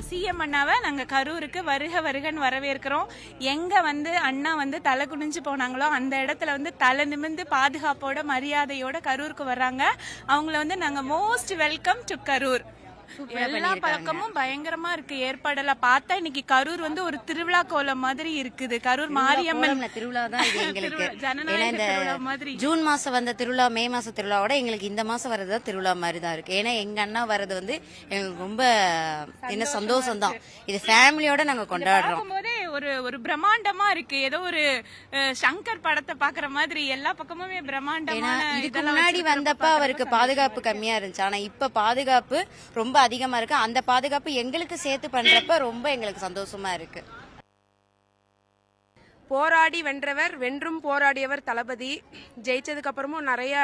CM அண்ணாவை நாங்க கரூருக்கு வருக வருகன்னு வரவேற்கிறோம். எங்க அண்ணா தலை குனிஞ்சு போனாங்களோ அந்த இடத்துல தலை நிமிர்ந்து பாதுகாப்போட மரியாதையோட கரூருக்கு வர்றாங்க. அவங்கள நாங்க மோஸ்ட் வெல்கம் டு கரூர். எல்லா பழக்கமும் பயங்கரமா இருக்கு. ஏற்பாடெல்லாம் பார்த்தா இன்னைக்கு கரூர் ஒரு திருவிழா கோலம் மாதிரி இருக்குது. கரூர் மாரியம்மன் திருவிழா தான் இது எங்களுக்கு. ஜனநாயக திருவிழா மாதிரி. ஜூன் மாசம் வந்த திருவிழா, மே மாச திருவிழாவோட எங்களுக்கு இந்த மாசம் வரதுதான் திருவிழா மாதிரி தான் இருக்கு. ஏன்னா எங்க அண்ணா வர்றது எங்களுக்கு ரொம்ப என்ன சந்தோஷம் தான். இது ஃபேமிலியோட நாங்க கொண்டாடுறோம். ஒரு பிரம்மாண்டமா இருக்கு. ஏதோ ஒரு சங்கர் படத்தை பாக்குற மாதிரி எல்லா பக்கமுமே பிரம்மாண்டமான. இதுக்கு முன்னாடி வந்தப்ப அவருக்கு பாதுகாப்பு கம்மியா இருந்துச்சு. ஆனா இப்ப பாதுகாப்பு ரொம்ப அதிகமா இருக்கு. அந்த பாதுகாப்பு எங்களுக்கு சேர்த்து பண்றப்ப ரொம்ப எங்களுக்கு சந்தோஷமா இருக்கு. போராடி வென்றவர், வென்றும் போராடியவர் தளபதி. ஜெயிச்சதுக்கு அப்புறமும் நிறைய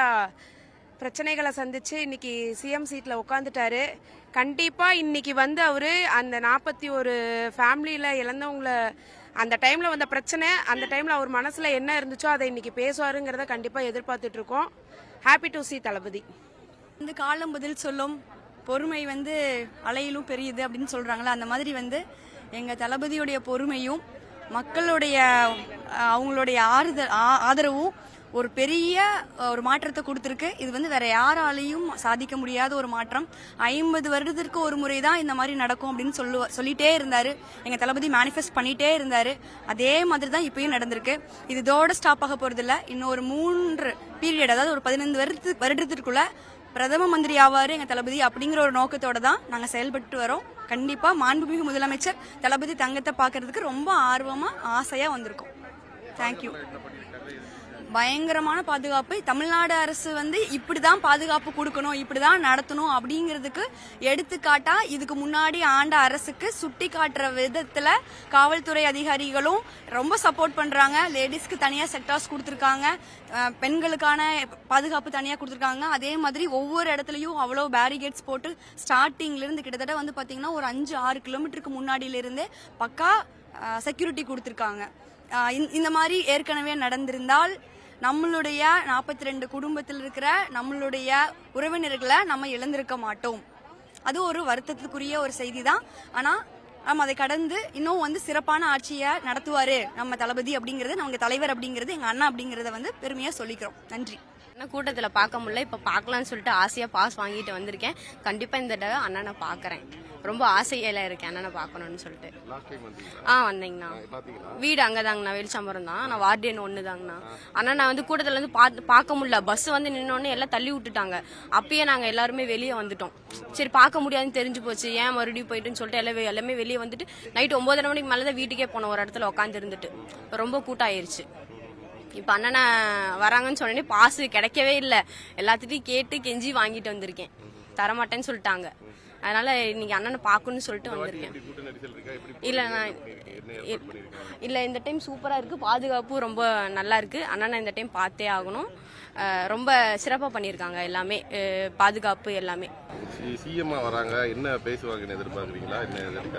பிரச்சனைகளை சந்திச்சு இன்னைக்கு சிஎம் சீட்ல உட்காந்துட்டாரு. கண்டிப்பா இன்னைக்கு அவரு அந்த 41 ஃபேமிலியில இழந்தவங்கள அந்த டைம்ல வந்த பிரச்சனை, அந்த டைம்ல அவர் மனசுல என்ன இருந்துச்சோ அதை இன்னைக்கு பேசுவாருங்கிறத கண்டிப்பா எதிர்பார்த்துட்டு இருக்கோம். ஹாப்பி டு சி தளபதி. காலம் பதில் சொல்லும், பொறுமை அலையிலும் பெரியது அப்படின்னு சொல்றாங்களா, அந்த மாதிரி எங்க தளபதியுடைய பொறுமையும் மக்களுடைய அவங்களுடைய ஆதரவும் ஒரு பெரிய ஒரு மாற்றத்தை கொடுத்துருக்கு. இது வேற யாராலையும் சாதிக்க முடியாத ஒரு மாற்றம். 50 வருடத்திற்கு ஒரு முறை தான் இந்த மாதிரி நடக்கும் அப்படின்னு சொல்லிட்டே இருந்தாரு. எங்க தளபதி மேனிஃபெஸ்ட் பண்ணிட்டே இருந்தாரு. அதே மாதிரி தான் இப்பயும் நடந்திருக்கு. இது இதோட ஸ்டாப் ஆக போறது இல்ல. இன்னும் ஒரு 3 பீரியட், அதாவது ஒரு 15 வருடத்திற்குள்ள பிரதம மந்திரி ஆவாரு எங்க தளபதி அப்படிங்கிற ஒரு நோக்கத்தோட தான் நாங்க செயல்பட்டு வரோம். கண்டிப்பா மாண்புமிகு முதலமைச்சர் தளபதி தங்கத்தை பாக்குறதுக்கு ரொம்ப ஆர்வமா ஆசையா வந்திருக்கோம். தேங்க்யூ. பயங்கரமான பாதுகாப்பு. தமிழ்நாடு அரசு இப்படிதான் பாதுகாப்பு கொடுக்கணும், இப்படிதான் நடத்தணும் அப்படிங்கிறதுக்கு எடுத்துக்காட்டா இதுக்கு முன்னாடி ஆண்ட அரசுக்கு சுட்டி காட்டுற விதத்துல காவல்துறை அதிகாரிகளும் ரொம்ப சப்போர்ட் பண்றாங்க. லேடிஸ்க்கு தனியா செக்டார்ஸ் கொடுத்துருக்காங்க, பெண்களுக்கான பாதுகாப்பு தனியா கொடுத்துருக்காங்க. அதே மாதிரி ஒவ்வொரு இடத்துலயும் அவ்வளவு பேரிகேட்ஸ் போட்டு ஸ்டார்டிங்ல இருந்து கிட்டத்தட்ட பாத்தீங்கன்னா ஒரு 5-6 கிலோமீட்டருக்கு முன்னாடியில இருந்தே பக்கா செக்யூரிட்டி கொடுத்துருக்காங்க. இந்த மாதிரி ஏற்கனவே நடந்திருந்தால் நம்மளுடைய 42 குடும்பத்தில் இருக்கிற நம்மளுடைய உறவினர்களை நம்ம இழந்திருக்க மாட்டோம். அது ஒரு வருத்தத்துக்குரிய ஒரு செய்தி தான். ஆனா நம்ம அதை கடந்து இன்னும் சிறப்பான ஆட்சியை நடத்துவாரு நம்ம தளபதி அப்படிங்கறது, நம்ம தலைவர் அப்படிங்கறது, எங்க அண்ணா அப்படிங்கறத பெருமையா சொல்லிக்கிறோம். நன்றி. கூட்டத்துல பார்க்க முடியல, இப்ப பாக்கலாம்னு சொல்லிட்டு ஆசையா பாஸ் வாங்கிட்டு வந்திருக்கேன். கண்டிப்பா இந்த தடவை அண்ணனை பாக்குறேன். ரொம்ப ஆசையில இருக்கேன் அண்ணனை பாக்கணும்னு சொல்லிட்டு. வந்தீங்கண்ணா. வீடு அங்கதாங்கண்ணா, வெளிச்சம்பரம் தான். நான் வார்டியன் 1 தாங்கண்ணா. ஆனா நான் கூட்டத்துல பார்க்க முடியல. பஸ் நின்னோடனே எல்லாம் தள்ளி விட்டுட்டாங்க. அப்பயே நாங்க எல்லாருமே வெளியே வந்துட்டோம். சரி பார்க்க முடியாதுன்னு தெரிஞ்சு போச்சு, ஏன் மறுபடியும் போயிட்டுன்னு சொல்லிட்டு எல்லாமே வெளியே வந்துட்டு நைட்டு 9:30 மணிக்கு மேலதான் வீட்டுக்கே போனோம். ஒரு இடத்துல உட்காந்து இருந்துட்டு ரொம்ப கூட்டம் ஆயிருச்சு. இப்ப அண்ணனை வராங்கன்னு சொன்னே பாஸ் கிடைக்கவே இல்லை. எல்லாத்திட்டையும் கேட்டு கெஞ்சி வாங்கிட்டு வந்திருக்கேன். தரமாட்டேன்னு சொல்லிட்டாங்க. அதனால இன்னைக்கு அண்ணனை பாக்கணும்னு சொல்லிட்டு வந்திருக்கேன். இல்ல இந்த டைம் சூப்பரா இருக்கு. பாதுகாப்பு ரொம்ப நல்லா இருக்கு. அண்ணனை இந்த டைம் பார்த்தே ஆகணும். ரொம்ப சிறப்பா பண்ணிருக்காங்க எல்லாமே, பாதுகாப்பு எல்லாமே. சிஎம்மா வராங்க, என்ன பேசுவாங்கன்னு எதிர்பார்க்குறீங்களா?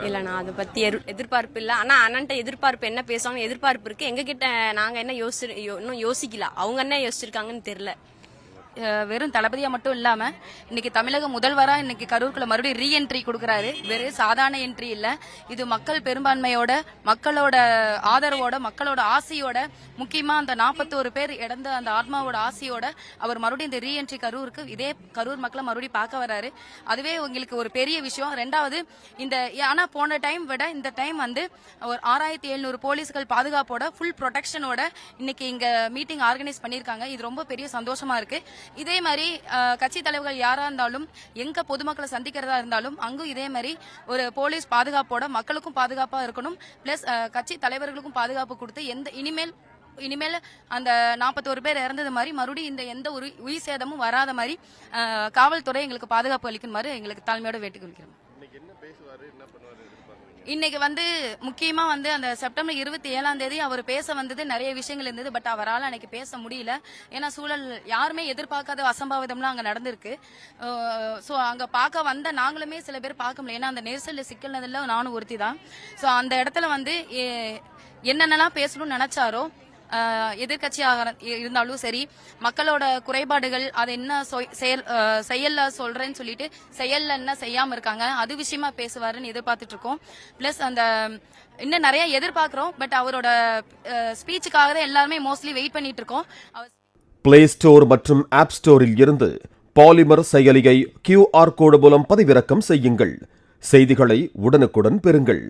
இல்ல நான் அதை பத்தி எதிர்பார்ப்பு இல்ல. ஆனா அண்ணன்ட்ட எதிர்பார்ப்பு என்ன பேசுவாங்க எதிர்பார்ப்பு இருக்கு. எங்க கிட்ட நாங்க என்ன இன்னும் யோசிக்கல. அவங்க என்ன யோசிச்சிருக்காங்கன்னு தெரியல. வெறும் தளபதியா மட்டும் இல்லாம இன்னைக்கு தமிழக முதல்வரா இன்னைக்கு கரூர்க்குள்ள மறுபடியும் ரீஎன்ட்ரி கொடுக்கறாரு. வெறும் சாதாரண என்ட்ரி இல்ல, இது மக்கள் பெரும்பான்மையோட, மக்களோட ஆதரவோட, மக்களோட ஆசையோட, முக்கியமா அந்த 41 பேர் இறந்த அந்த ஆத்மாவோட ஆசையோட அவர் மறுபடியும் இந்த ரீஎன்ட்ரி கரூருக்கு, இதே கரூர் மக்களை மறுபடியும் பார்க்க வராரு. அதுவே உங்களுக்கு ஒரு பெரிய விஷயம். ரெண்டாவது, இந்த ஆனா போன டைம் விட இந்த டைம் ஒரு 6700 போலீஸ்கள் பாதுகாப்போட, ஃபுல் ப்ரொடெக்ஷனோட இன்னைக்கு இங்க மீட்டிங் ஆர்கனைஸ் பண்ணிருக்காங்க. இது ரொம்ப பெரிய சந்தோஷமா இருக்கு. இதே மாதிரி கட்சி தலைவர்கள் யாரா இருந்தாலும், எங்க பொதுமக்களை சந்திக்கிறதா இருந்தாலும் அங்கும் இதே மாதிரி ஒரு போலீஸ் பாதுகாப்போட மக்களுக்கும் பாதுகாப்பா இருக்கணும். பிளஸ் கட்சி தலைவர்களுக்கும் பாதுகாப்பு கொடுத்து இனிமேல் அந்த 41 பேர் இறந்தது மாதிரி மறுபடியும் இந்த எந்த ஒரு உயிர் சேதமும் வராத மாதிரி காவல்துறை எங்களுக்கு பாதுகாப்பு அளிக்குமாறு எங்களுக்கு தாழ்மையோட வேண்டுகொள்கிறோம். இன்னைக்கு முக்கியமா அந்த செப்டம்பர் 27ஆம் தேதி அவர் பேச வந்தது நிறைய விஷயங்கள் இருந்தது. பட் அவரால் அன்னைக்கு பேச முடியல. ஏன்னா சூழல் யாருமே எதிர்பார்க்காத அசம்பாவிதம்லாம் அங்க நடந்திருக்கு. சோ அங்க பார்க்க வந்த நாங்களுமே சில பேர் பார்க்க முடியல. ஏன்னா அந்த நெரிசல்ல சிக்கல்னதுல நானும் ஒருத்தி தான். சோ அந்த இடத்துல என்னென்னலாம் பேசணும்னு நினைச்சாரோ எதிர்கட்சியாக இருந்தாலும் சரி, மக்களோட குறைபாடுகள் அது என்ன செயல்ல சொல்றேன்னு சொல்லிட்டு செயல்ல என்ன செய்யாம இருக்காங்க அது விஷயமா பேசுவாருன்னு எதிர்பார்த்துட்டு இருக்கோம். பிளஸ் அந்த இன்னும் நிறைய எதிர்பார்க்கிறோம். பட் அவரோட ஸ்பீச்சுக்காக தான் எல்லாருமே மோஸ்ட்லி வெயிட் பண்ணிட்டு இருக்கோம். பிளே ஸ்டோர் மற்றும் ஆப் ஸ்டோரில் இருந்து பாலிமர் செயலியை QR கோடு மூலம் பதிவிறக்கம் செய்யுங்கள். செய்திகளை உடனுக்குடன் பெறுங்கள்.